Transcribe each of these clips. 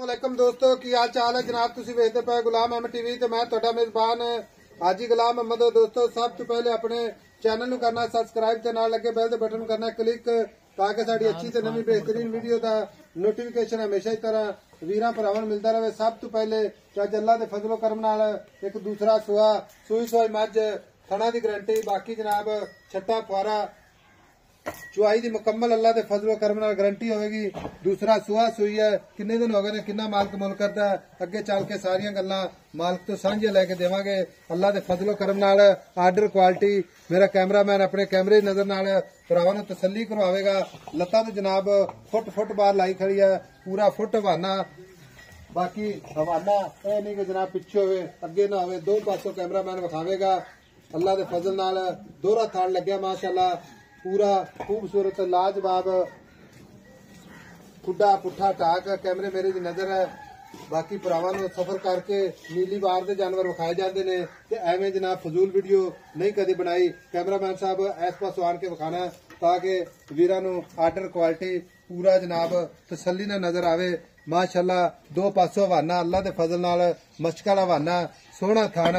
वालेकुम दोस्तों की हाल चाल है जनाब। तुसी वेखदे पे गुलाम अहमद टीवी ते मैं तुहाडा मेजबान हाजी गुलाम अहमद। दोस्तों सब तो पहले अपने चैनल नूं करना सब्सक्राइब ते नाल लगे बेल दे बटन करना क्लिक ताकि साडी अच्छी ते नवी बेहतरीन वीडियो दा नोटिफिकेशन हमेशा ही तरह वीरां भरावां नूं मिलदा रहे। सब तो पहले चज अल्लाह दे फजलो करम नाल एक दूसरा सुआ सूई मझ थणा दी गारंटी बाकी जनाब छट्टा फुआरा चुआई दी मुकम्मल अल्लाह दे फजलो करम नाल गारंटी होगी। दूसरा सुआ सुई है किन्ने दिन हो गए ने किन्ना मालक मुल करता है अगे चल के सारियां गल्लां मालक तो सांझे लैके देवांगे अल्लाह दे फजलो करम नाल। आर्डर क्वालिटी मेरा कैमरामैन अपने कैमरे नजर नाल भरावां नूं तसल्ली करवावेगा। लत्तां तो जनाब फुट बार लाई खड़ी है पूरा फुट हवाना बाकी हवाना यह नहीं कि जनाब पिछे होवे अगे ना होवे दो पासों कैमरामैन विखावेगा। अल्लाह दे फजल नाल दोहरा थान लग्या माशाअल्लाह पूरा खूबसूरत लाजवाब खुडा पुठा टाक कैमरे मेरे दी नजर है। बाकी भरावां नूं सफर करके नीली बार दे जानवर विखाए जाते हैं ते एवें जनाब फजूल वीडियो नहीं कदी बनाई। कैमरामैन साहब इस पासों आन के विखाना ताकि वीरां नूं आर्डर क्वालिटी पूरा जनाब तसल्ली नाल नजर आवे। माशाअल्लाह दो पासों हवाना अल्लाह दे फजल नाल मशकल हवाना सोहना थान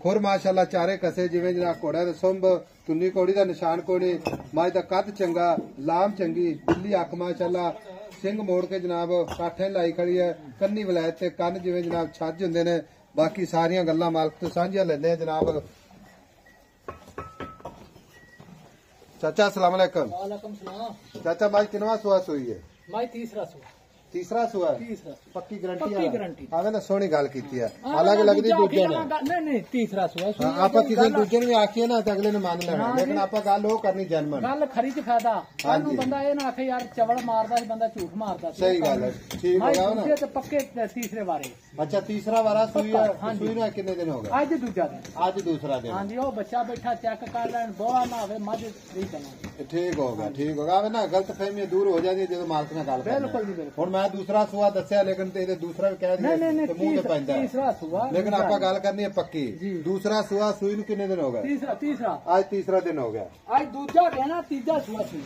खुर माशाअल्लाह चारे कसे जिवें जनाब घोड़ा दे सुंभ तुन्नी कौड़ी का निशान कोई नहीं। मज का कद चंगा लाम चंगी बिल्ली अख माशाअल्लाह सिंह मोड़ के जनाब काठे लाई खड़ी है कन्नी वलैत ते कन्न जिवें जनाब छज हुंदे ने। बाकी सारियां गल्लां मालक तो सांझियां लैंदे जनाब। चाचा अस्सलाम वालेकुम। वालेकुम सलाम। चाचा मज किनवा सुआ सुई है? मज तीसरा सुआ पक्की गारंटी आवे ना सोहनी गल कीती है हालांकि लगदी दूजे ने नहीं तीसरा सुआ आपा किसी दूजे ने आखिए ना तो अगले ने मान लेना लेकिन आपा गल हो करनी जनमन गल खरी च फायदा सानू बंदा ये ना आखे यार चवल मारदा सी बंदा झूठ मारदा सी। सही गल है ठीक हो गया ना ते पक्के तीसरे बारे। अच्छा तीसरा वारा सुई है सुई ने कितने दिन हो गए? आज दूजा दिन आज दूसरा दिन। हां जी ओ बच्चा बैठा चेक कर लेन बोआ ना होवे मझ नहीं चलना ठीक हो गया आवे ना गलत फहमी दूर हो जाती है जब मालक ने गल बिल्कुल नहीं बिल्कुल। हुन मैं दूसरा सुआ दस्या लेकिन ते दूसरा भी कह दिया ते मुंह ते पैंदा तीसरा सुआ लेकिन आपा गल करनी है पक्की। दूसरा सुआ सुई नु कितने दिन हो गए? तीसरा आज तीसरा दिन हो गया। आज दूजा दिन है तीजा सुआ सुई।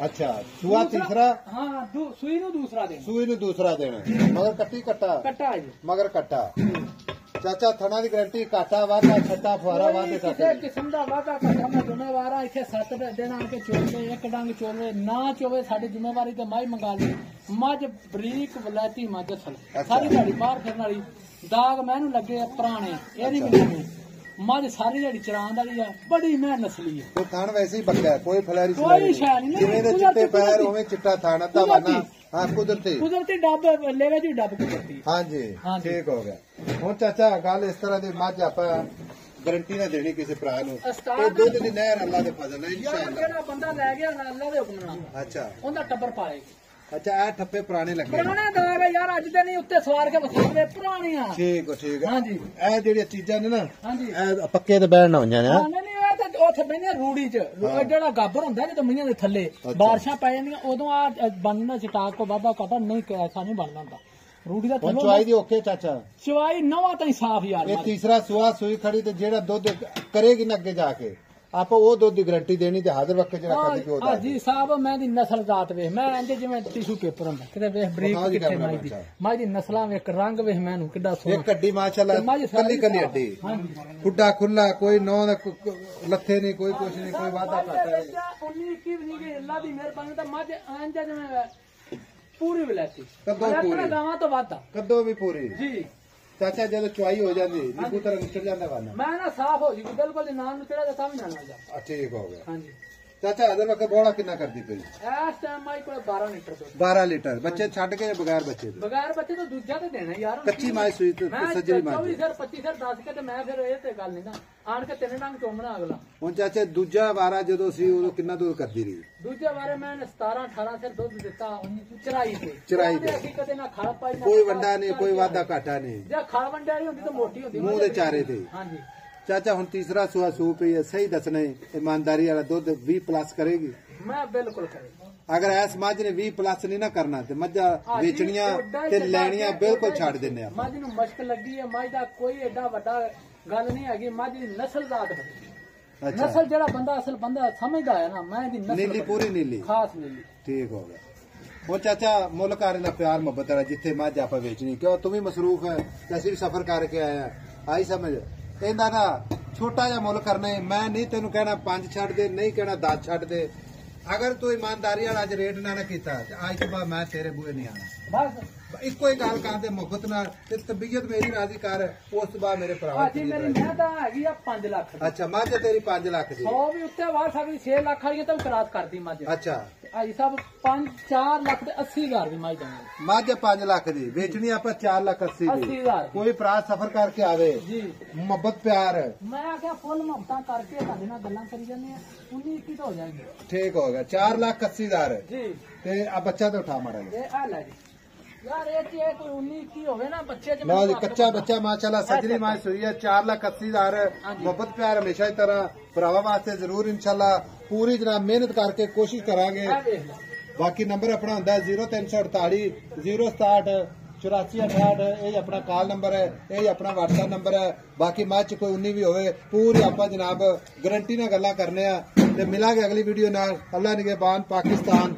अच्छा सुआ तीसरा हाँ सुई नु दूसरा दिन मगर कट्टी कट्टा मगर कट्टा। चाचा थना दी गारंटी काटा वादा छट्टा फुआरा वादे किसी किस्म दा वादा काटा मैं जुम्मेवार इत्थे 7 दिन आके चोले एक डंग चोले ना चोवे साडी जुम्मेवारी ते माई मंगा ली मझ बरीक वलैती मझ असल सारी दिहाड़ी बाहर फिरन वाली दाग मैनू लगे पुराने एदी भी मझ सारी दिहाड़ी चरान वाली है बड़ी मैं नस्ली है। तो थान वैसे ही पक्का है कोई फलैरी कोई शै नहीं जिवें दे चिट्टे पैर उवें चिट्टा थान अद्धा वाना। हाँ कुदरती डब लेवे जी डब कुदरती। हाँ जी ठीक हो गया। हुण चाचा गल इस तरह दी मझ आपां गारंटी ना देनी किसी भरा नूं ते दुध दी नहर अल्लाह दे फजल नाल इंशाअल्लाह जेड़ा बंदा ले गया ना अल्लाह दे हुक्म नाल अच्छा ओंदा टब्बर पाए। अच्छा ए ठप्पे पुराने लगे पुराने दाग है यार अज दे नहीं उत्ते सवार के वसावे पुरानियां ठीक है। हां जी ए जेड़ी चीजां ने ना हां जी ए पक्के ते बैठना होइयां ने। हां नहीं ए ते ओथे बहने रूड़ी च जेड़ा गाबर हुंदा जदों मियां दे थल्ले बारिशां पै जांदियां उदों आ बनना चटाक को बाबा कहता नहीं ऐसा नहीं बनना हुंदा रूड़ी दा थल्ले चवाई दी ओके चाचा चवाई नवा ताई साफ यार। ये तीसरा सुआ सुई खड़ी ते जेड़ा दुध करेगी ना अगे जाके आप वो दुध की गारंटी देनी ते हाजिर वक्त जेड़ा कदी को हां जी साहब मैं दी नस्ल जात वेख मैं इंजे जिवें टिशू पेपर हुंदा किते वेख बरीक किथे माई दी नस्लां वेख रंग वेख मैनू किड्डा सोहना एक कड्डी माशाअल्लाह कल्ली हड्डी खुड्डा खुला कोई नौ लथे नहीं कोई कुछ नहीं कोई वादा करता है 19 21 नहीं के अल्लाह दी मेहरबानी ता मज इंजे जिवें पूरी विलायती कदों गावां तो वादा कदों भी पूरी जी। चाचा जब चुआई हो जाती निकू तरह निकल जाता वाना मैं ना साफ हो जी बिल्कुल नाम नु चढ़ा जाता भी ना जा ठीक हो गया। हां जी चाचा हदर वक्त बोड़ा कितना करती पई? इस टाइम माई को 12 लीटर 12 लीटर बच्चे छड़ के बगैर बच्चे तो दूजा तो देना यार कच्ची माई सुई तो सजरी माई 24 सर 25 सर 10 के ते मैं फिर ये ते गल नहीं ना आन के 3 डंग चोमना अगला। हुन चाचा दूजा वारा जदों सी उदों कितना दूध करदी रही? दूजे बारे मैं 17 18 सर दूध दिता चराई ते कदे ना खड़ पाई कोई वंडा नहीं कोई वादा घाटा नहीं जे खड़ वंडा नहीं होंदी तो मोटी होंदी मुंह दे चारे थे। हां जी चाचा हुन तीसरा सुआ सू पई है सही दसने ईमानदारी वाला दूध 20 प्लस करेगी? मैं बिल्कुल करेगा। अगर ऐस मझ ने 20 प्लस नहीं ना करना तो मझा बेचनियां ते लैनियां बिल्कुल छड़ देने आ। मझ नूं मश्क लगी है मझ दा कोई एडा वड्डा गल नहीं हैगी मझ दी नस्ल जात बड़ी नस्ल जेड़ा बंदा असल बंदा समझदा है ना मैं दी नस्ल नीली पूरी नीली खास नीली ठीक हो गया। ਹੁਣ ਚਾਚਾ ਮੁੱਲ ਕਰਨ ਦਾ ਪਿਆਰ ਮੁਹੱਬਤ ਹੈ ਜਿੱਥੇ ਮੱਝ ਆਪਾਂ ਵੇਚਣੀ ਕਿਉਂ ਤੂੰ ਵੀ ਮਸਰੂਫ ਹੈ ਤੇ ਅਸੀਂ ਵੀ ਸਫਰ ਕਰਕੇ ਆਏ ਆ ਆਈ ਸਮਝ ਇਹਦਾ ਨਾ ਛੋਟਾ ਜਿਹਾ ਮੁੱਲ ਕਰਨਾ ਹੈ ਮੈਂ ਨਹੀਂ ਤੈਨੂੰ ਕਹਿਣਾ 5 ਛੱਡ ਦੇ ਨਹੀਂ ਕਹਿਣਾ 10 ਛੱਡ ਦੇ ਅਗਰ ਤੂੰ ਇਮਾਨਦਾਰੀ ਨਾਲ ਅੱਜ ਰੇਟ ਨਾ ਕੀਤਾ ਤੇ ਅੱਜ ਤੋਂ ਬਾਅਦ ਮੈਂ ਤੇਰੇ ਬੂਹੇ ਨਹੀਂ ਆਣਾ ਬਸ ਇੱਕੋ ਹੀ ਗੱਲ ਕਰਦੇ ਮੁਹੱਬਤ ਨਾਲ ਤੇ ਤਬੀਅਤ ਮੇਰੀ ਰਾਜ਼ੀ ਕਰ ਉਸ ਤੋਂ ਬਾਅਦ ਮੇਰੇ ਭਰਾ ਜੀ ਮੇਰੀ ਮੈਂ ਤਾਂ ਹੈਗੀ ਆ 5 ਲੱਖ ਅੱਛਾ ਮੱਝ ਤੇਰੀ 5 ਲੱਖ ਦੀ 100 ਵੀ ਉੱਤੇ ਵਾਰ ਸਕਦੀ 6 ਲੱਖ ਵਾਲੀ ਤਾਂ ਕਰਾਸ ਕਰਦੀ ਮੱਝ ਅੱਛਾ ਆਈ ਸਾਹਿਬ 4 ਲੱਖ ਤੇ 80,000 ਦੀ ਮੱਝ ਦਵਾਂਗੇ ਮੱਝ 5 ਲੱਖ ਦੀ ਵੇਚਣੀ ਆਪਾਂ 4 ਲੱਖ 80 ਦੀ 80,000 ਕੋਈ ਭਰਾ ਸਫਰ ਕਰਕੇ ਆਵੇ ਜੀ ਮੁਹੱਬਤ ਪਿਆਰ ਮੈਂ ਆਖਿਆ ਫੁੱਲ ਮੁਹੱਬਤਾਂ ਕਰਕੇ ਤੁਹਾਡੇ ਨਾਲ ਗੱਲਾਂ ਕਰੀ ਜਾਂਦੇ ਆ 19-21 ਤਾਂ ਹੋ ਜਾਣਗੇ ਠੀਕ ਹੋ ਗਿਆ 4,80,000 ਜੀ ਤੇ ਆ ਬੱਚਾ ਤੇ ਉਠਾ ਮਾੜਾ ਇਹ ਆ ਲੈ ਜੀ ਯਾਰ ਇਹ ਤੇ ਕੋਈ 19-21 ਹੋਵੇ ਨਾ ਬੱਚੇ ਚ ਲਓ ਜੀ ਕੱਚਾ ਬੱਚਾ ਮਾਸ਼ਾਅੱਲਾ ਸਜਰੀ ਮਾਂ ਸੂਈ ਹੈ 4,80,000 ਮੁਹੱਬਤ ਪਿਆਰ ਹਮੇਸ਼ਾ ਹੀ ਤਰ੍ਹਾਂ ਭਰਾਵਾਂ ਵਾਸਤੇ ਜ਼ਰੂਰ ਇਨਸ਼ਾਅੱਲਾ ਪੂਰੀ ਜਨਾਬ ਮਿਹਨਤ ਕਰਕੇ ਕੋਸ਼ਿਸ਼ ਕਰਾਂਗੇ ਬਾਕੀ ਨੰਬਰ ਆਪਣਾ ਹੁੰਦਾ 0348 067 8468 ਇਹ ਆਪਣਾ ਕਾਲ ਨੰਬਰ ਹੈ ਇਹ ਆਪਣਾ WhatsApp ਨੰਬਰ ਹੈ ਬਾਕੀ ਮੱਝ ਚ ਕੋਈ 19 ਵੀ ਹੋਵੇ ਪੂਰੀ ਆਪਾਂ ਜਨਾਬ ਗਾਰੰਟੀ ਨਾਲ ਗੱਲਾਂ ਕਰਨੇ ਆ ਤੇ ਮਿਲਾਂਗੇ ਅਗਲੀ ਵੀਡੀਓ ਨਾਲ ਅੱਲਾ ਨਿਗਹਿਬਾਨ ਪਾਕਿਸਤਾਨ